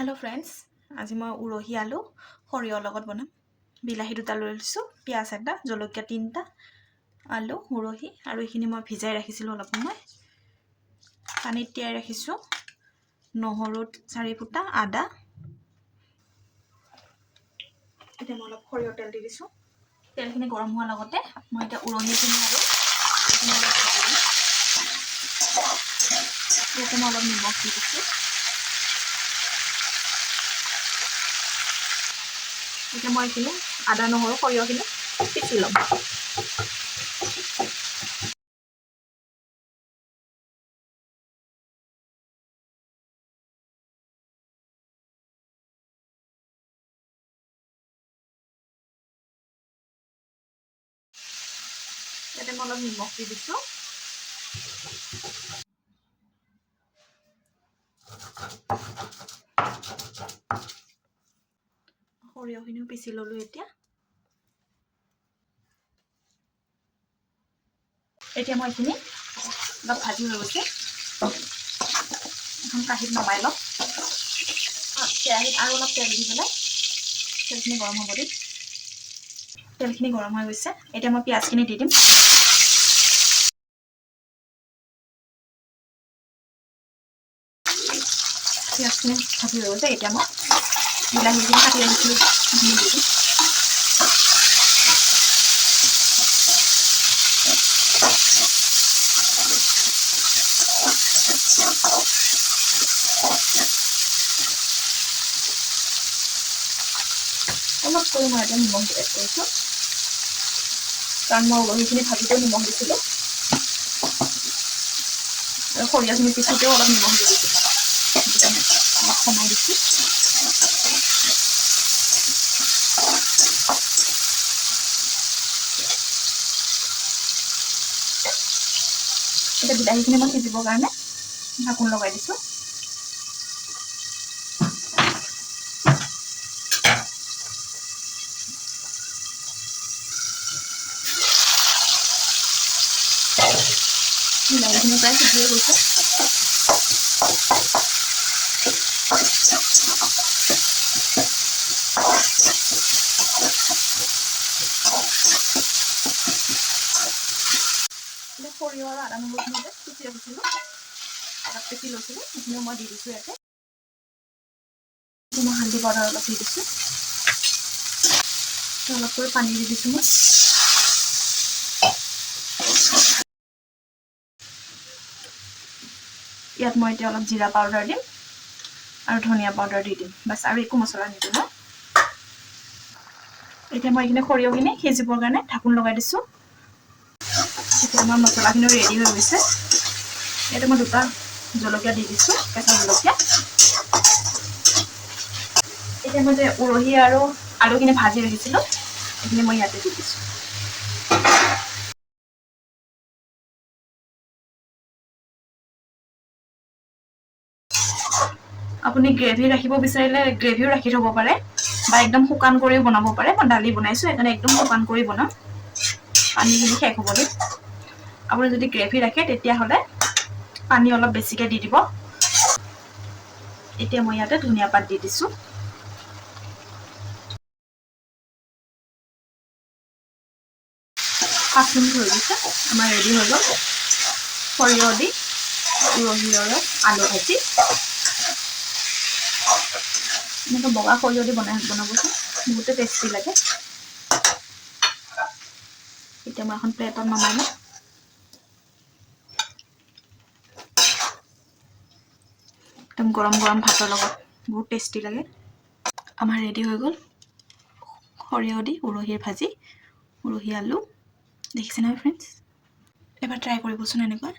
hello friends आज मैं उरही आलू सरियहर लगत बनाम बिलाही दुटा লৈ লৈছোঁ पियाज এটা জলকীয়া তিনটা आलू उरही और এইখিনি मैं भिजाই ৰাখিছিলোঁ অলপ সময় পানীত তিয়াই ৰাখিছোঁ নহৰু 4 ফুটা আদা এটা মই অলপ সৰিয়হ তেল দি দিছোঁ তেলখিনি গৰম হোৱাৰ লগতে মই এটা উৰহিখিনি আৰু এইখিনি মই অলপ নিমখ দি দিছোঁ এতিয়া মই এইখিনি আদা নহৰু সৰিয়হখিনি পিচি ল'ম ইয়াতে মই অলপ নিমখ দি দিছোঁ সৰিয়হখিনিও পিচি ল'লোঁ এতিয়া মই এইখিনি অলপ ভাজি হৈ গৈছে এখন কাঁহীত নমাই ল'ম কেৰাহীত আৰু অলপ তেল দি পেলাই তেলখিনি গৰম হ'ব দিম তেলখিনি গৰম হৈ গৈছে এতিয়া মই পিঁয়াজখিনি দি দিম পিঁয়াজখিনি ভাজি হৈ গৈছে এতিয়া মই বিলাহীখিনি কাটি ৰাখিছিলোঁ সেইখিনি দি দিম অলপ কৰি মই এতিয়া নিমখ এড কৰিছোঁ কাৰণ মই উৰহিখিনি ভাজিতেও নিমখ দিছিলোঁ আৰু সৰিয়হখিনি পিছোঁতেও অলপ নিমখ দি দিছোঁ অলপ কমাই দিছোঁ এতিয়া বিলাহীখিনি মই সিজিবৰ কাৰণে ঢাকোন লগাই দিছোঁ বিলাহীখিনি প্ৰায় সিজিয়ে গৈছে সৰিয়হ আৰু আদা নহৰুখিনি যে পিচি ৰাখিছিলোঁ তাত পিচি লৈছিলোঁ সেইখিনিও মই দি দিছোঁ ইয়াতে মই হালধি পাউডাৰ অলপ দি দিছোঁ অলপ কৰি পানী দি দিছোঁ মই ইয়াত মই এতিয়া অলপ জিৰা পাউডাৰ দিম আৰু ধনিয়া পাউডাৰ দি দিম বাছ আৰু একো মছলা নিদিওঁ মই এতিয়া মই এইখিনি সৰিয়হখিনি সিজিবৰ কাৰণে ঢাকোন লগাই দিছোঁ এতিয়া আমাৰ মছলাখিনি ৰেডি হৈ গৈছে ইয়াতে মই দুটা জলকীয়া দি দিছোঁ কেঁচা জলকীয়া এতিয়া মই যে উৰহি আৰু আলুখিনি ভাজি ৰাখিছিলোঁ এইখিনি মই ইয়াতে দি দিছোঁ আপুনি গ্ৰেভি ৰাখিব বিচাৰিলে গ্ৰেভিও ৰাখি থ'ব পাৰে বা একদম শুকান কৰিও বনাব পাৰে মই দালি বনাইছোঁ সেইকাৰণে একদম শুকান কৰি বনাম পানীখিনি শেষ হ'ব দিম আপুনি যদি গ্ৰেভি ৰাখে তেতিয়াহ'লে পানী অলপ বেছিকৈ দি দিব এতিয়া মই ইয়াতে ধনিয়া পাত দি দিছোঁ 5 মিনিট হৈ গৈছে আমাৰ ৰেডি হৈ গ'ল সৰিয়হ দি উৰহি আৰু আলু ভাজি এনেকৈ বগা সৰিয়হ দি বনাবচোন বহুতে টেষ্টি লাগে এতিয়া মই এখন প্লেটত নমাই লওঁ একদম গৰম গৰম ভাতৰ লগত বহুত টেষ্টি লাগে আমাৰ ৰেডি হৈ গ'ল সৰিয়হ দি উৰহিৰ ভাজি উৰহি আলু দেখিছে নহয় ফ্ৰেণ্ডছ এবাৰ ট্ৰাই কৰিবচোন এনেকৈ